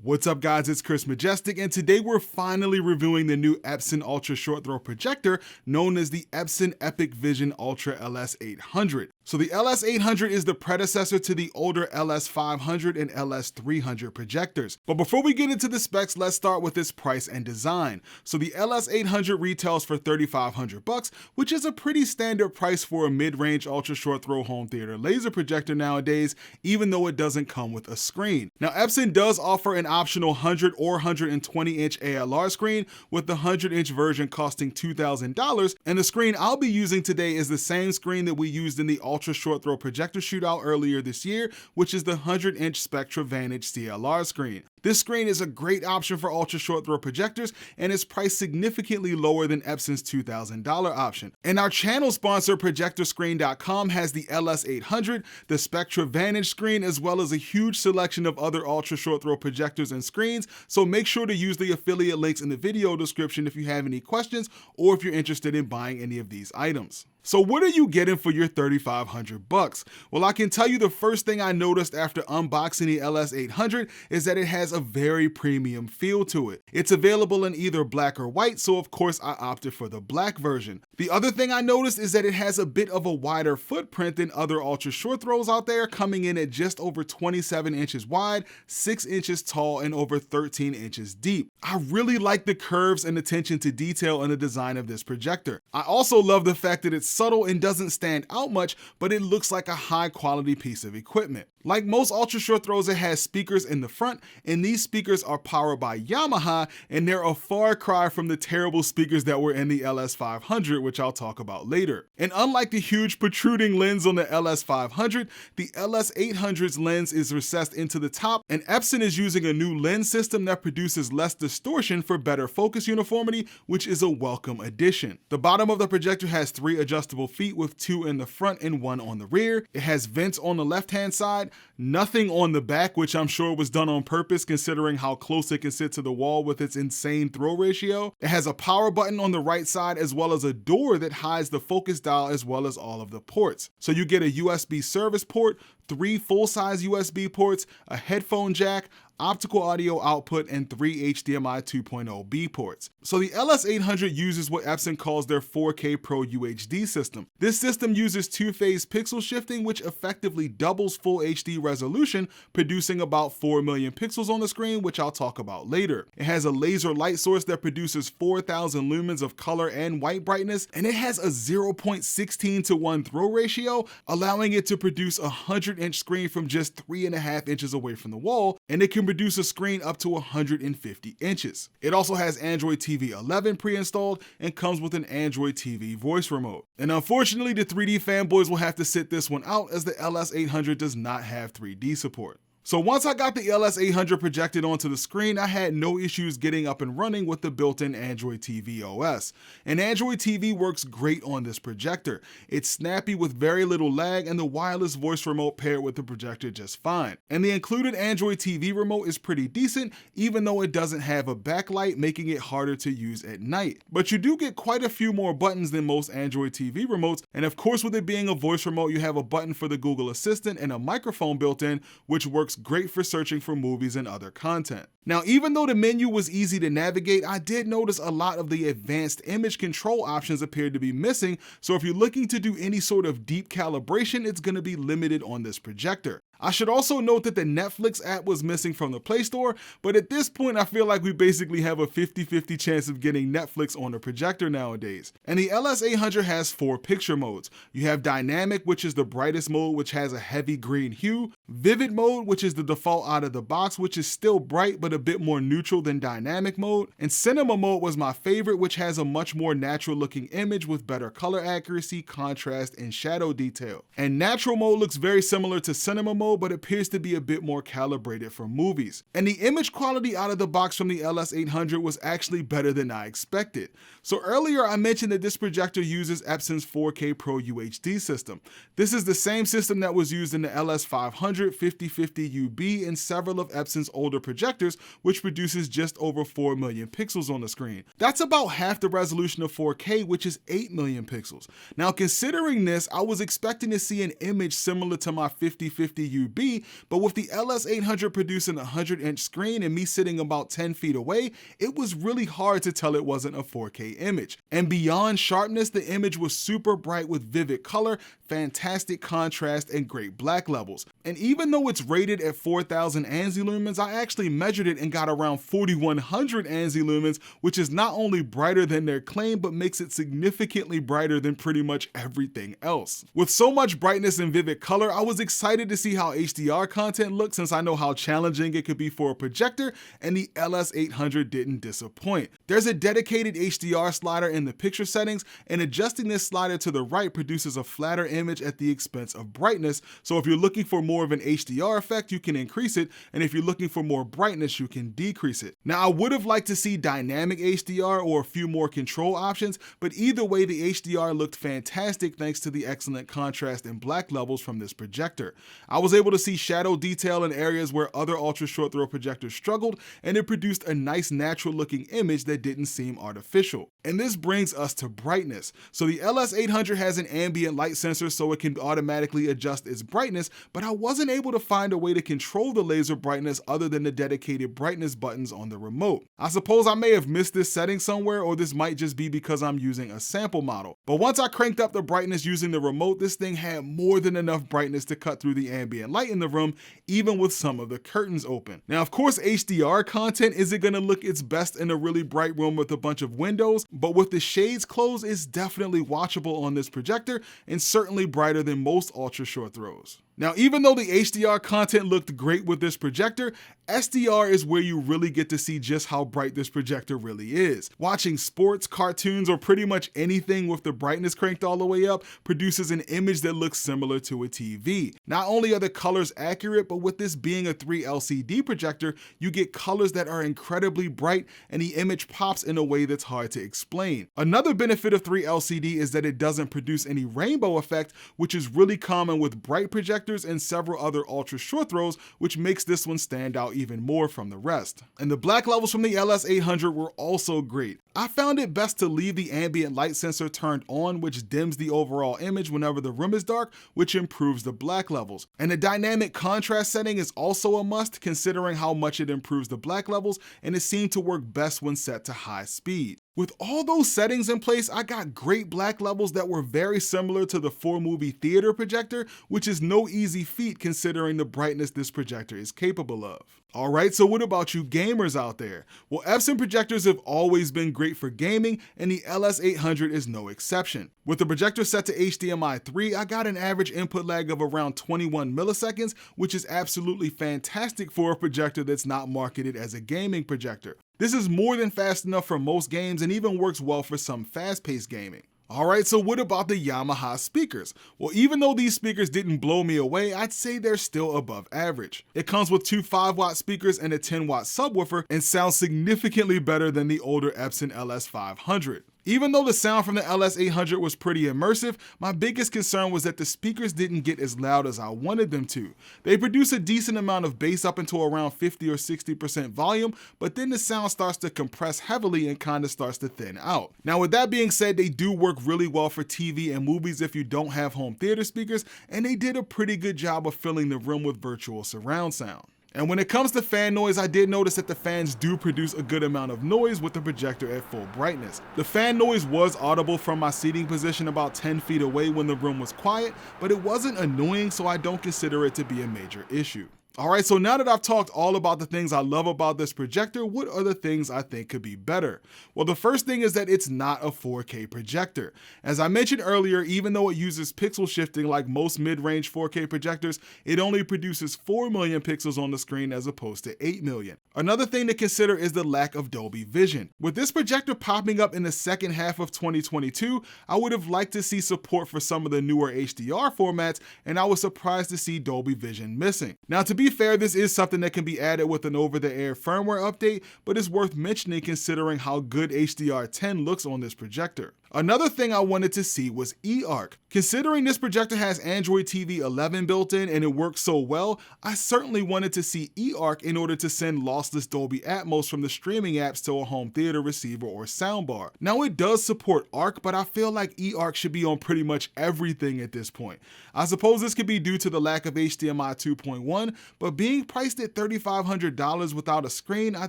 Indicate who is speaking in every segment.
Speaker 1: What's up guys, it's Chris Majestic, and today we're finally reviewing the new Epson Ultra Short Throw projector known as the Epson EpiqVision Ultra LS800. So the LS800 is the predecessor to the older LS500 and LS300 projectors. But before we get into the specs, let's start with its price and design. So the LS800 retails for $3,500, which is a pretty standard price for a mid-range ultra short throw home theater laser projector nowadays, even though it doesn't come with a screen. Now Epson does offer an optional 100 or 120 inch ALR screen, with the 100 inch version costing $2,000, and the screen I'll be using today is the same screen that we used in the ultra short throw projector shootout earlier this year, which is the 100 inch Spectre Vantage CLR screen. This screen is a great option for ultra short throw projectors and is priced significantly lower than Epson's $2,000 option. And our channel sponsor ProjectorScreen.com has the LS800, the Spectre Vantage screen, as well as a huge selection of other ultra short throw projectors and screens, so make sure to use the affiliate links in the video description if you have any questions or if you're interested in buying any of these items. So what are you getting for your $3,500? Well, I can tell you the first thing I noticed after unboxing the LS800 is that it has a very premium feel to it. It's available in either black or white, so of course I opted for the black version. The other thing I noticed is that it has a bit of a wider footprint than other ultra short throws out there, coming in at just over 27 inches wide, 6 inches tall, and over 13 inches deep. I really like the curves and attention to detail in the design of this projector. I also love the fact that it's subtle and doesn't stand out much, but it looks like a high quality piece of equipment. Like most ultra short throws, it has speakers in the front, and these speakers are powered by Yamaha, and they're a far cry from the terrible speakers that were in the LS500, which I'll talk about later. And unlike the huge protruding lens on the LS500, the LS800's lens is recessed into the top, and Epson is using a new lens system that produces less distortion for better focus uniformity, which is a welcome addition. The bottom of the projector has 3 adjustable feet with 2 in the front and 1 on the rear. It has vents on the left-hand side, nothing on the back, which I'm sure was done on purpose considering how close it can sit to the wall with its insane throw ratio. It has a power button on the right side, as well as a door that hides the focus dial as well as all of the ports. So you get a USB service port, 3 full-size USB ports, a headphone jack, optical audio output, and 3 HDMI 2.0B ports. So the LS800 uses what Epson calls their 4K Pro UHD system. This system uses 2-phase pixel shifting, which effectively doubles full HD resolution, producing about 4 million pixels on the screen, which I'll talk about later. It has a laser light source that produces 4,000 lumens of color and white brightness, and it has a 0.16:1 throw ratio, allowing it to produce a 100-inch screen from just 3.5 inches away from the wall, and it can produce a screen up to 150 inches. It also has Android TV 11 pre-installed and comes with an Android TV voice remote. And unfortunately, the 3D fanboys will have to sit this one out, as the LS800 does not have 3D support. So once I got the LS800 projected onto the screen, I had no issues getting up and running with the built-in Android TV OS. And Android TV works great on this projector. It's snappy with very little lag, and the wireless voice remote paired with the projector just fine. And the included Android TV remote is pretty decent, even though it doesn't have a backlight, making it harder to use at night. But you do get quite a few more buttons than most Android TV remotes, and of course with it being a voice remote, you have a button for the Google Assistant and a microphone built in, which works great for searching for movies and other content. Now, even though the menu was easy to navigate, I did notice a lot of the advanced image control options appeared to be missing, so if you're looking to do any sort of deep calibration, it's going to be limited on this projector. I should also note that the Netflix app was missing from the Play Store, but at this point I feel like we basically have a 50-50 chance of getting Netflix on the projector nowadays. And the LS800 has 4 picture modes. You have Dynamic, which is the brightest mode, which has a heavy green hue, Vivid mode, which is the default out of the box, which is still bright but a bit more neutral than Dynamic mode, and Cinema mode was my favorite, which has a much more natural looking image with better color accuracy, contrast, and shadow detail. And Natural mode looks very similar to Cinema mode, but appears to be a bit more calibrated for movies. And the image quality out of the box from the LS800 was actually better than I expected. So earlier I mentioned that this projector uses Epson's 4K Pro UHD system. This is the same system that was used in the LS500, 5050UB, and several of Epson's older projectors, which produces just over 4 million pixels on the screen. That's about half the resolution of 4K, which is 8 million pixels. Now considering this, I was expecting to see an image similar to my 5050UB QB, but with the LS800 producing a 100-inch screen and me sitting about 10 feet away, it was really hard to tell it wasn't a 4K image. And beyond sharpness, the image was super bright with vivid color, fantastic contrast, and great black levels. And even though it's rated at 4,000 ANSI lumens, I actually measured it and got around 4,100 ANSI lumens, which is not only brighter than their claim, but makes it significantly brighter than pretty much everything else. With so much brightness and vivid color, I was excited to see how HDR content looked, since I know how challenging it could be for a projector, and the LS800 didn't disappoint. There's a dedicated HDR slider in the picture settings, and adjusting this slider to the right produces a flatter image at the expense of brightness. So if you're looking for more of an HDR effect, you can increase it, and if you're looking for more brightness, you can decrease it. Now, I would have liked to see dynamic HDR or a few more control options, but either way, the HDR looked fantastic thanks to the excellent contrast and black levels from this projector. I was able to see shadow detail in areas where other ultra short throw projectors struggled, and it produced a nice natural looking image that didn't seem artificial. And this brings us to brightness. So the LS800 has an ambient light sensor, so it can automatically adjust its brightness, but I wasn't able to find a way to control the laser brightness other than the dedicated brightness buttons on the remote. I suppose I may have missed this setting somewhere, or this might just be because I'm using a sample model. But once I cranked up the brightness using the remote, this thing had more than enough brightness to cut through the ambient light in the room, even with some of the curtains open. Now, of course, HDR content isn't going to look its best in a really bright room with a bunch of windows, but with the shades closed, it's definitely watchable on this projector, and certainly brighter than most ultra short throws. Now, even though the HDR content looked great with this projector, SDR is where you really get to see just how bright this projector really is. Watching sports, cartoons, or pretty much anything with the brightness cranked all the way up produces an image that looks similar to a TV. Not only are the colors accurate, but with this being a 3 LCD projector, you get colors that are incredibly bright, and the image pops in a way that's hard to explain. Another benefit of 3 LCD is that it doesn't produce any rainbow effect, which is really common with bright projectors and several other ultra short throws, which makes this one stand out even more from the rest. And the black levels from the LS800 were also great. I found it best to leave the ambient light sensor turned on, which dims the overall image whenever the room is dark, which improves the black levels. And the dynamic contrast setting is also a must, considering how much it improves the black levels, and it seemed to work best when set to high speed. With all those settings in place, I got great black levels that were very similar to the 4-movie theater projector, which is no easy feat considering the brightness this projector is capable of. Alright, so what about you gamers out there? Well, Epson projectors have always been great for gaming, and the LS800 is no exception. With the projector set to HDMI 3, I got an average input lag of around 21 milliseconds, which is absolutely fantastic for a projector that's not marketed as a gaming projector. This is more than fast enough for most games and even works well for some fast-paced gaming. Alright, so what about the Yamaha speakers? Well, even though these speakers didn't blow me away, I'd say they're still above average. It comes with 2 5-watt speakers and a 10-watt subwoofer, and sounds significantly better than the older Epson LS500. Even though the sound from the LS800 was pretty immersive, my biggest concern was that the speakers didn't get as loud as I wanted them to. They produce a decent amount of bass up until around 50 or 60% volume, but then the sound starts to compress heavily and kind of starts to thin out. Now, with that being said, they do work really well for TV and movies if you don't have home theater speakers, and they did a pretty good job of filling the room with virtual surround sound. And when it comes to fan noise, I did notice that the fans do produce a good amount of noise with the projector at full brightness. The fan noise was audible from my seating position about 10 feet away when the room was quiet, but it wasn't annoying, so I don't consider it to be a major issue. Alright, so now that I've talked all about the things I love about this projector, what are the things I think could be better? Well, the first thing is that it's not a 4K projector. As I mentioned earlier, even though it uses pixel shifting like most mid-range 4K projectors, it only produces 4 million pixels on the screen as opposed to 8 million. Another thing to consider is the lack of Dolby Vision. With this projector popping up in the second half of 2022, I would have liked to see support for some of the newer HDR formats, and I was surprised to see Dolby Vision missing. Now, to be fair, this is something that can be added with an over-the-air firmware update, but it's worth mentioning considering how good HDR10 looks on this projector. Another thing I wanted to see was eARC. Considering this projector has Android TV 11 built in and it works so well, I certainly wanted to see eARC in order to send lossless Dolby Atmos from the streaming apps to a home theater receiver or soundbar. Now it does support ARC, but I feel like eARC should be on pretty much everything at this point. I suppose this could be due to the lack of HDMI 2.1, but being priced at $3,500 without a screen, I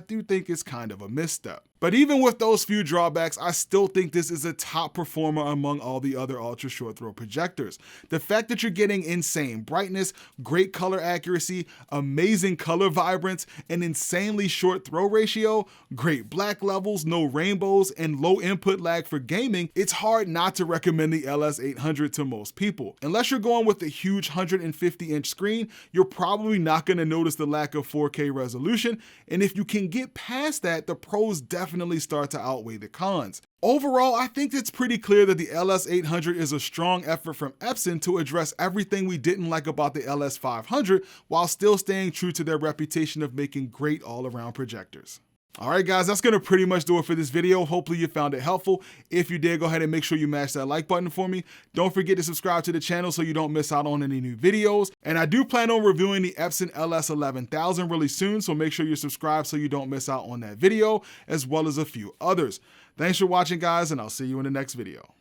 Speaker 1: do think is kind of a misstep. But even with those few drawbacks, I still think this is a top performer among all the other ultra short throw projectors. The fact that you're getting insane brightness, great color accuracy, amazing color vibrance, an insanely short throw ratio, great black levels, no rainbows, and low input lag for gaming, it's hard not to recommend the LS800 to most people. Unless you're going with a huge 150-inch screen, you're probably not going to notice the lack of 4K resolution, and if you can get past that, the pros definitely start to outweigh the cons. Overall, I think it's pretty clear that the LS800 is a strong effort from Epson to address everything we didn't like about the LS500 while still staying true to their reputation of making great all-around projectors. Alright guys, that's going to pretty much do it for this video. Hopefully you found it helpful. If you did, go ahead and make sure you mash that like button for me. Don't forget to subscribe to the channel so you don't miss out on any new videos. And I do plan on reviewing the Epson LS11000 really soon, so make sure you're subscribed so you don't miss out on that video, as well as a few others. Thanks for watching guys, and I'll see you in the next video.